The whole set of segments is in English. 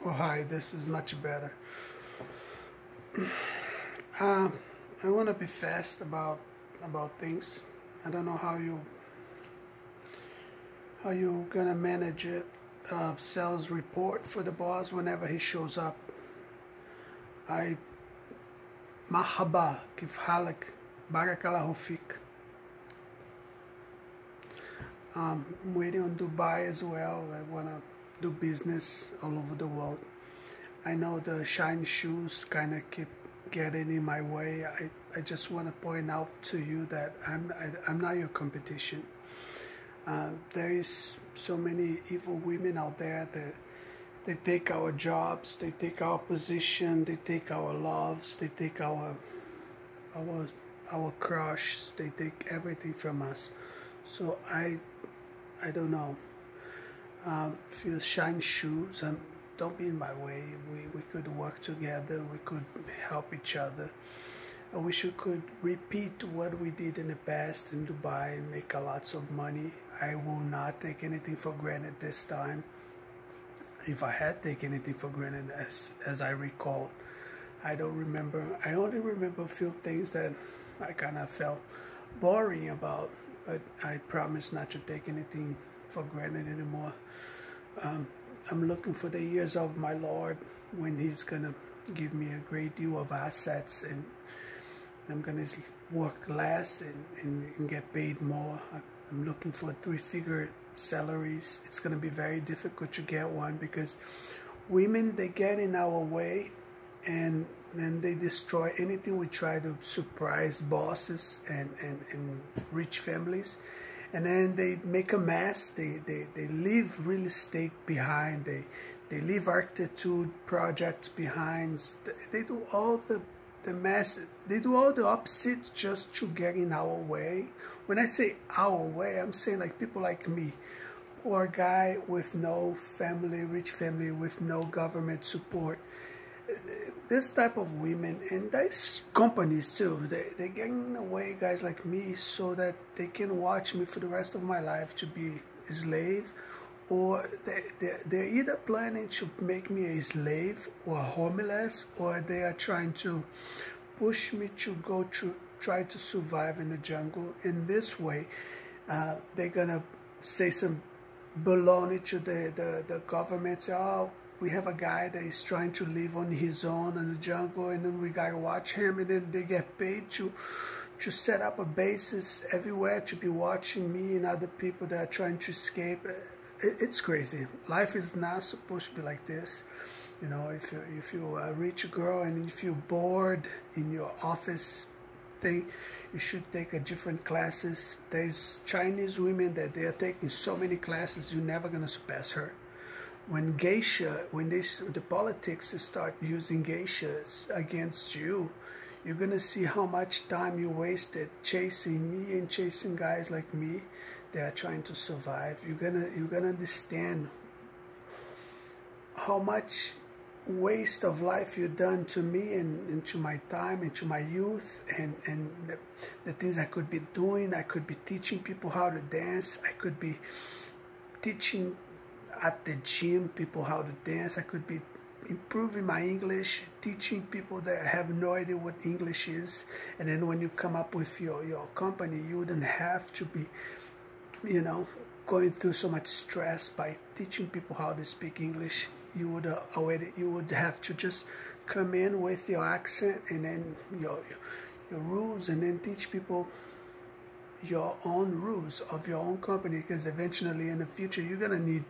Oh hi, this is much better. I want to be fast about things. I don't know how you gonna manage it. Sales report for the boss whenever he shows up. I Mahaba, kif halak, barakallahu fik. I'm waiting on Dubai as well. I wanna do business all over the world. I know the shiny shoes kind of keep getting in my way. I just want to point out to you that I'm not your competition. There is so many evil women out there that they take our jobs, they take our position, they take our loves, they take our crush, they take everything from us. So I don't know. If you shine shoes, don't be in my way. We could work together. We could help each other. I wish we could repeat what we did in the past in Dubai and make a lots of money. I will not take anything for granted this time. If I had taken anything for granted, as I recall, I don't remember. I only remember a few things that I kind of felt boring about, but I promise not to take anything for granted anymore. I'm looking for the years of my Lord when He's gonna give me a great deal of assets, and I'm gonna work less and get paid more. I'm looking for 3-figure salaries. It's gonna be very difficult to get one because women, they get in our way and then they destroy anything we try to surprise bosses and rich families. And then they make a mess. They leave real estate behind. They leave architecture projects behind. They do all the mess. They do all the opposite just to get in our way. When I say our way, I'm saying like people like me, poor guy with no family, rich family with no government support. This type of women, and there's companies too, they're getting away guys like me so that they can watch me for the rest of my life to be a slave, or they're either planning to make me a slave or homeless, or they are trying to push me to go to try to survive in the jungle. In this way, they're gonna say some baloney to the government, say, oh, we have a guy that is trying to live on his own in the jungle, and then we gotta watch him, and then they get paid to set up a basis everywhere to be watching me and other people that are trying to escape. It's crazy. Life is not supposed to be like this. You know, if you're a rich girl and if you're bored in your office thing, you should take a different classes. There's Chinese women that they are taking so many classes, you're never gonna surpass her. When the politics start using geishas against you, you're gonna see how much time you wasted chasing me and chasing guys like me that are trying to survive. You're gonna understand how much waste of life you've done to me and to my time and to my youth, and the things I could be doing. I could be teaching people how to dance. I could be teaching at the gym people how to dance. I could be improving my English, teaching people that have no idea what English is. And then when you come up with your company, you wouldn't have to be, you know, going through so much stress by teaching people how to speak English. You would have to just come in with your accent and then your rules, and then teach people your own rules of your own company, because eventually in the future you're gonna need,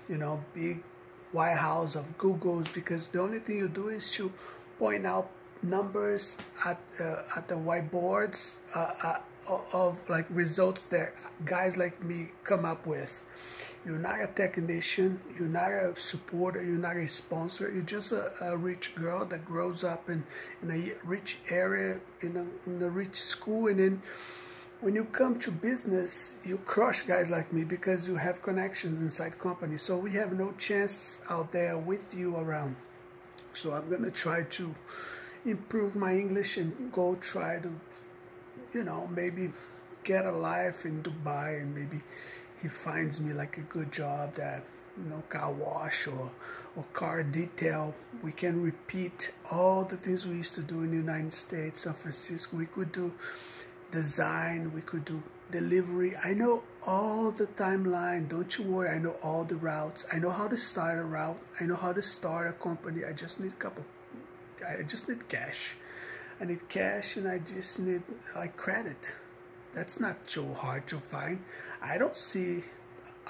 you know, big White House of Googles, because the only thing you do is to point out numbers at the whiteboards of like results that guys like me come up with. You're not a technician, you're not a supporter, you're not a sponsor. You're just a rich girl that grows up in a rich area, in a rich school, and then when you come to business, you crush guys like me because you have connections inside companies. So we have no chance out there with you around. So I'm gonna try to improve my English and go try to, you know, maybe get a life in Dubai, and maybe he finds me like a good job that car wash or car detail. We can repeat all the things we used to do in the United States, San Francisco. We could do design, we could do delivery. I know all the timeline, don't you worry. I know all the routes. I know how to start a route. I know how to start a company. I just need cash. I need cash, and I just need like credit. That's not so hard to find. I don't see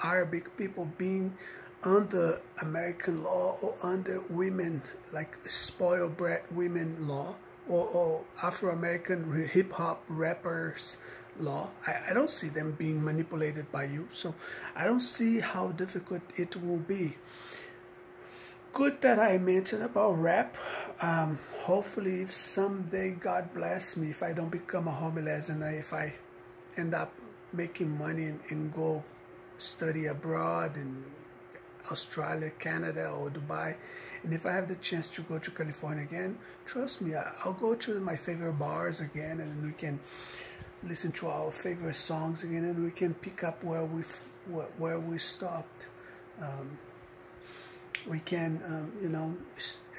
Arabic people being under American law or under women, like spoiled brat women law, or Afro-American hip-hop rappers law. I don't see them being manipulated by you, so I don't see how difficult it will be. Good that I mentioned about rap. Hopefully, if someday God bless me, if I don't become a homeless and if I end up making money and go study abroad in Australia, Canada, or Dubai, and if I have the chance to go to California again, trust me, I'll go to my favorite bars again, and we can listen to our favorite songs again, and we can pick up where we stopped. We can, you know,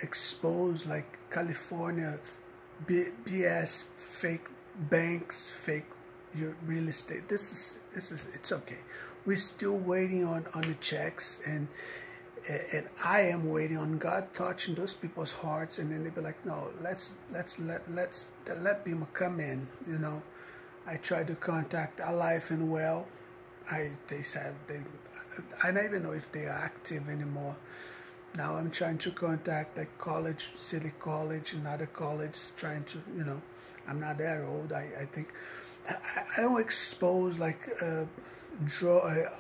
expose like California BS, fake banks, fake real estate. This is it's okay. We're still waiting on the checks, and I am waiting on God touching those people's hearts, and then they'll be like, no, let's let people come in. You know, I tried to contact Alive and Well. They said I don't even know if they are active anymore. Now I'm trying to contact like college, City College, and other colleges, trying to, you know, I'm not that old. I think I don't expose like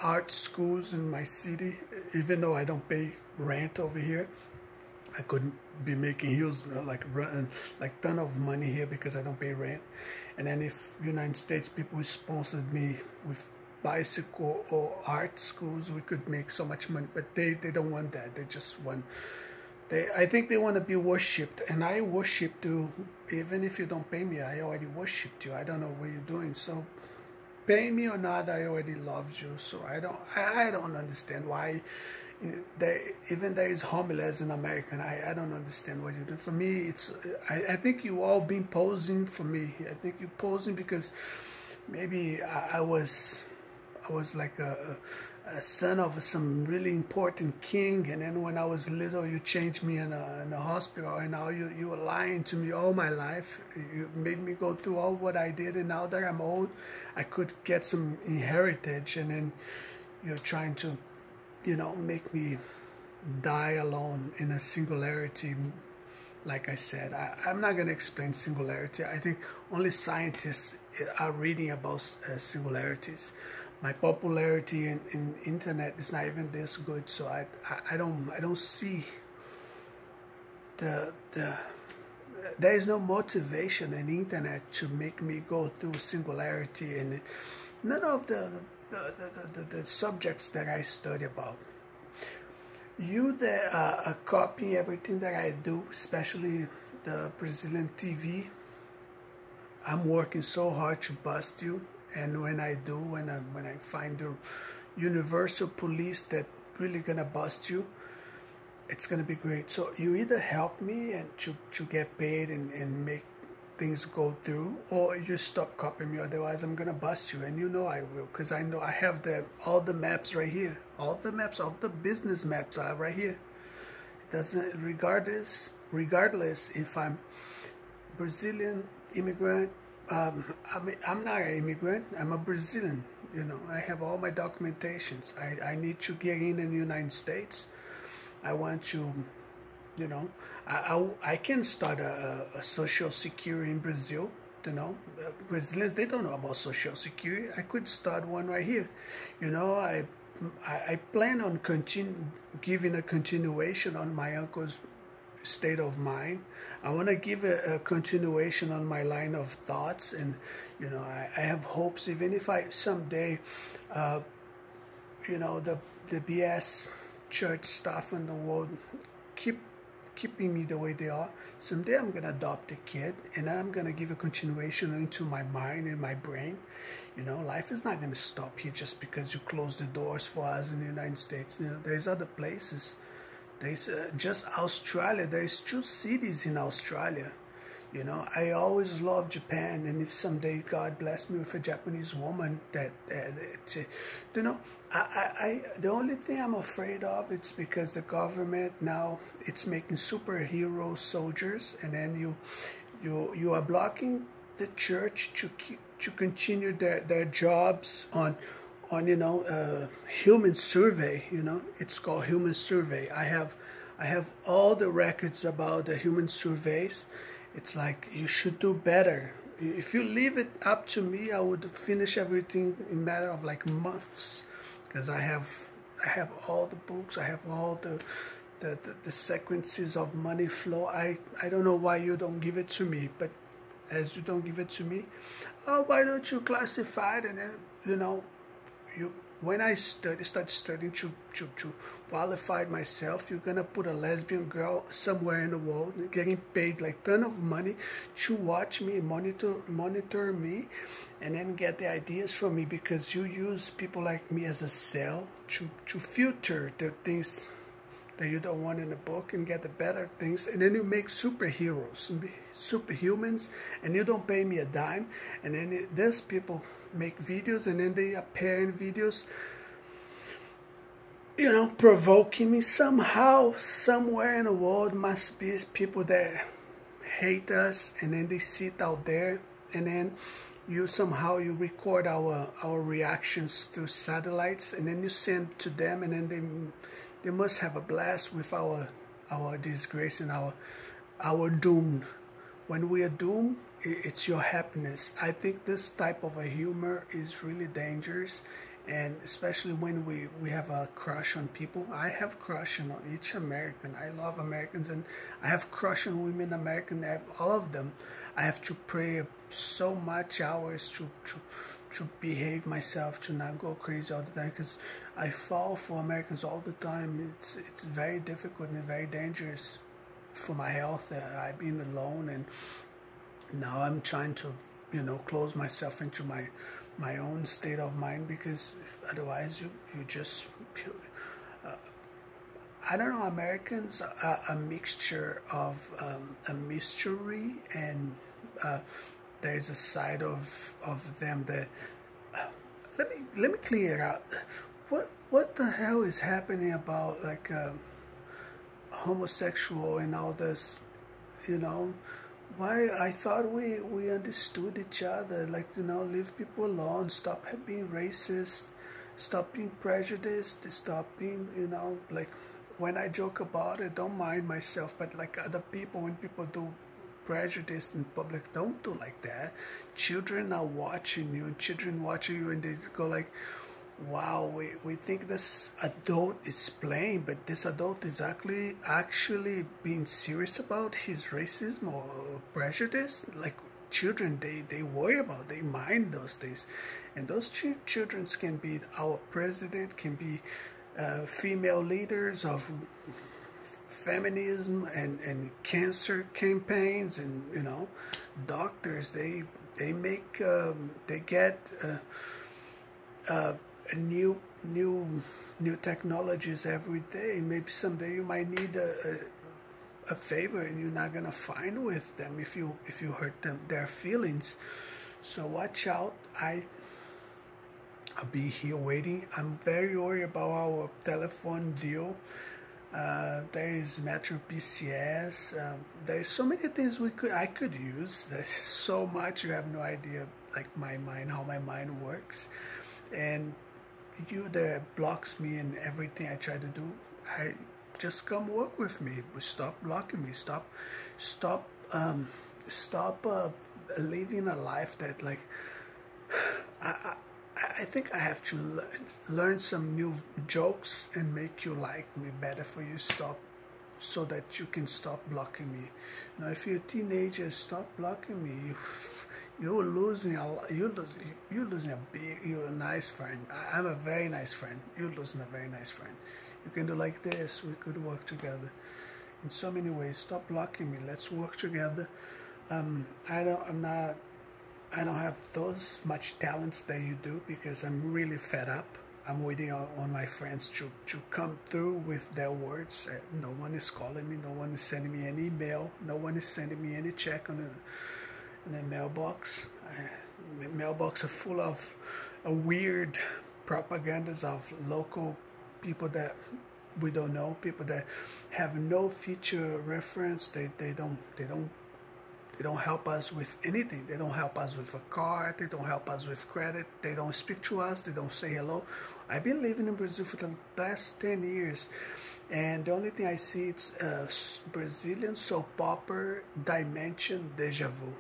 art schools in my city, even though I don't pay rent over here. I couldn't be making huge like ton of money here because I don't pay rent. And then if United States people sponsored me with bicycle or art schools, we could make so much money. But they don't want that. They just want, I think they want to be worshipped, and I worship you. Even if you don't pay me, I already worshipped you. I don't know what you're doing, so pay me or not, I already loved you. So I don't understand why even there is homeless in America. I don't understand what you're doing. For me, it's I think you all been posing for me. I think you're posing because maybe I was like a son of some really important king, and then when I was little, you changed me in a hospital, and now you were lying to me all my life. You made me go through all what I did, and now that I'm old, I could get some inheritance, and then you're trying to, you know, make me die alone in a singularity. Like I said, I'm not going to explain singularity. I think only scientists are reading about singularities. My popularity in internet is not even this good, so I don't see there is no motivation in internet to make me go through singularity, and none of the subjects that I study about. You that are copying everything that I do, especially the Brazilian TV. I'm working so hard to bust you, and when I do, when I find the universal police that really gonna bust you, it's gonna be great. So you either help me and to get paid and make things go through, or you stop copying me, otherwise I'm gonna bust you, and you know I will, because I know I have all the maps right here. All the maps, all the business maps are right here. It doesn't, regardless if I'm Brazilian immigrant, I'm not an immigrant, I'm a Brazilian. You know, I have all my documentations. I need to get in the United States. I want to, you know, I can start a social security in Brazil. You know, Brazilians, they don't know about social security. I could start one right here. You know, I plan on giving a continuation on my uncle's state of mind. I want to give a continuation on my line of thoughts, and you know, I have hopes, even if I someday, you know, the BS church stuff in the world keep keeping me the way they are. Someday I'm gonna adopt a kid, and I'm gonna give a continuation into my mind and my brain. You know, life is not gonna stop here just because you close the doors for us in the United States. You know, there's other places. There's just Australia. There's 2 cities in Australia. You know, I always loved Japan, and if someday God bless me with a Japanese woman, you know, the only thing I'm afraid of, it's because the government now, it's making superhero soldiers, and then you are blocking the church to continue their jobs on you know, human survey. You know, it's called human survey. I have all the records about the human surveys. It's like, you should do better. If you leave it up to me, I would finish everything in a matter of like months, because I have all the books. I have all the sequences of money flow. I don't know why you don't give it to me, but as you don't give it to me, oh, why don't you classify it? And then, you know, when I start studying to qualify myself, you're gonna put a lesbian girl somewhere in the world getting paid like ton of money to watch me, monitor me, and then get the ideas from me, because you use people like me as a cell to filter the things that you don't want in the book and get the better things, and then you make superheroes, superhumans, and you don't pay me a dime. And then these people make videos, and then they appear in videos, you know, provoking me. Somehow, somewhere in the world must be people that hate us, and then they sit out there, and then you record our reactions through satellites, and then you send to them, and then they must have a blast with our disgrace and our doom. When we are doomed, it's your happiness. I think this type of a humor is really dangerous, and especially when we have a crush on people. I have crush on each American. I love Americans, and I have crush on women American. I have all of them. I have to pray so much hours to behave myself, to not go crazy all the time, because I fall for Americans all the time. It's very difficult and very dangerous for my health. I've been alone, and now I'm trying to, you know, close myself into my own state of mind, because otherwise you just I don't know, Americans are a mixture of a mystery, and there's a side of them that let me clear it out. What the hell is happening about like homosexual and all this, you know? Why I thought we understood each other, like, you know, leave people alone, stop being racist, stop being prejudiced, stop being, you know, like, when I joke about it, don't mind myself, but like other people, when people do prejudice in public, don't do like that. Children are watching you, and children watching you, and they go like, wow, we think this adult is playing, but this adult is actually being serious about his racism or prejudice. Like, children, they worry about, they mind those things, and those children can be our president, can be female leaders of feminism and cancer campaigns, and, you know, doctors, they make they get new technologies every day. Maybe someday you might need a favor, and you're not gonna find with them if you hurt their feelings. So watch out. I'll be here waiting. I'm very worried about our telephone deal. There is Metro PCS. There's so many things I could use. There's so much, you have no idea, like how my mind works. And you that blocks me in everything I try to do, I just come work with me. Stop blocking me. Stop living a life that, like, I think I have to learn some new jokes and make you like me better for you. Stop, so that you can stop blocking me. You know, if you're a teenager, stop blocking me. You're losing you're a nice friend. I'm a very nice friend. You're losing a very nice friend. You can do like this. We could work together. in so many ways. Stop blocking me. Let's work together. I don't have those much talents that you do, because I'm really fed up. I'm waiting on my friends to come through with their words. No one is calling me, no one is sending me any email, no one is sending me any check on the mailbox. Mailbox are full of weird propagandas of local people that we don't know, people that have no future reference. They don't help us with anything. They don't help us with a car. They don't help us with credit. They don't speak to us. They don't say hello. I've been living in Brazil for the past 10 years, and the only thing I see is Brazilian soap opera dimension deja vu.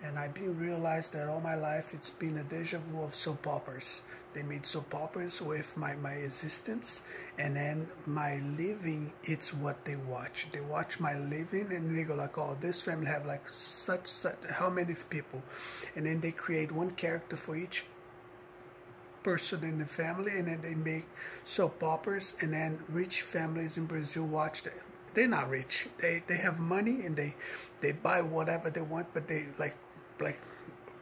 And I've been realized that all my life it's been a deja vu of soap operas. They made soap operas with my existence, and then my living, it's what they watch. They watch my living and they go like, oh, this family have like such how many people, and then they create one character for each person in the family, and then they make soap operas, and then rich families in Brazil watch that. They're not rich. They have money, and they buy whatever they want, but they like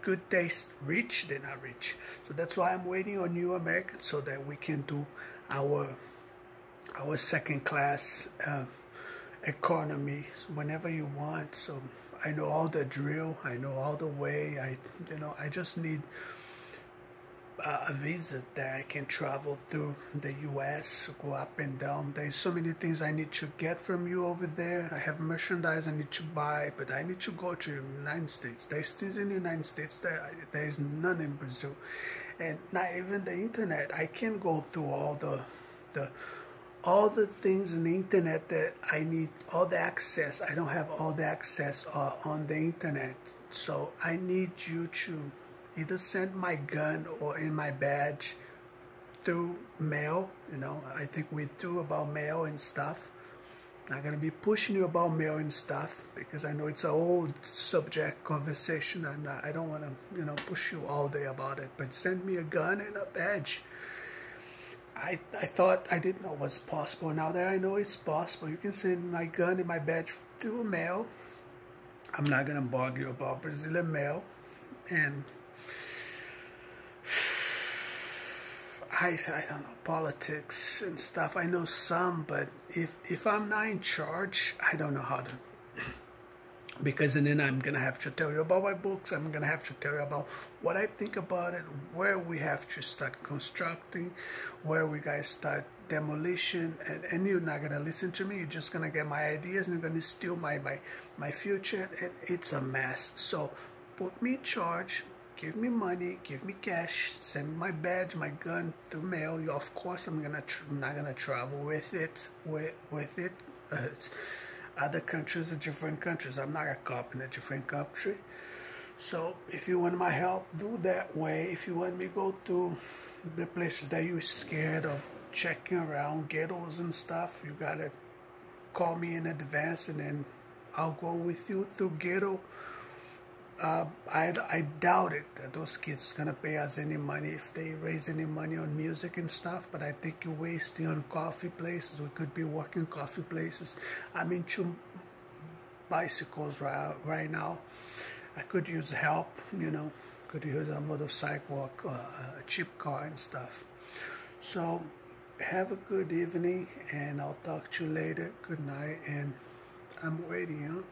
good taste. Rich, they're not rich. So that's why I'm waiting on you Americans, so that we can do our second class economy whenever you want. So I know all the drill, I know all the way. I just need a visa that I can travel through the US, go up and down. There's so many things I need to get from you over there. I have merchandise I need to buy, but I need to go to the United States. There's things in the United States that there's none in Brazil. And not even the internet. I can't go through all the things in the internet that I need, all the access. I don't have all the access on the internet. So I need you to either send my gun or in my badge through mail. I think we threw about mail and stuff. Not gonna be pushing you about mail and stuff, because I know it's an old subject conversation, and I don't want to push you all day about it. But send me a gun and a badge. I thought, I didn't know it was possible. Now that I know it's possible, you can send my gun and my badge through mail. I'm not gonna bug you about Brazilian mail. And I don't know politics and stuff. I know some, but if I'm not in charge, I don't know how to. Because then I'm gonna have to tell you about my books. I'm gonna have to tell you about what I think about it, where we have to start constructing, where we guys start demolition, and you're not gonna listen to me. You're just gonna get my ideas, and you're gonna steal my future, and it's a mess. So put me in charge. Give me money, give me cash, send me my badge, my gun through mail. Of course, I'm not gonna travel with it. It's other countries are different countries. I'm not a cop in a different country. So if you want my help, do that way. If you want me to go through the places that you're scared of checking around, ghettos and stuff, you gotta call me in advance, and then I'll go with you through ghetto. I doubt it that those kids gonna pay us any money if they raise any money on music and stuff, but I think you're wasting on coffee places. We could be working coffee places. I'm into bicycles right now. I could use help, could use a motorcycle, a cheap car and stuff. So have a good evening, and I'll talk to you later. Good night, and I'm waiting,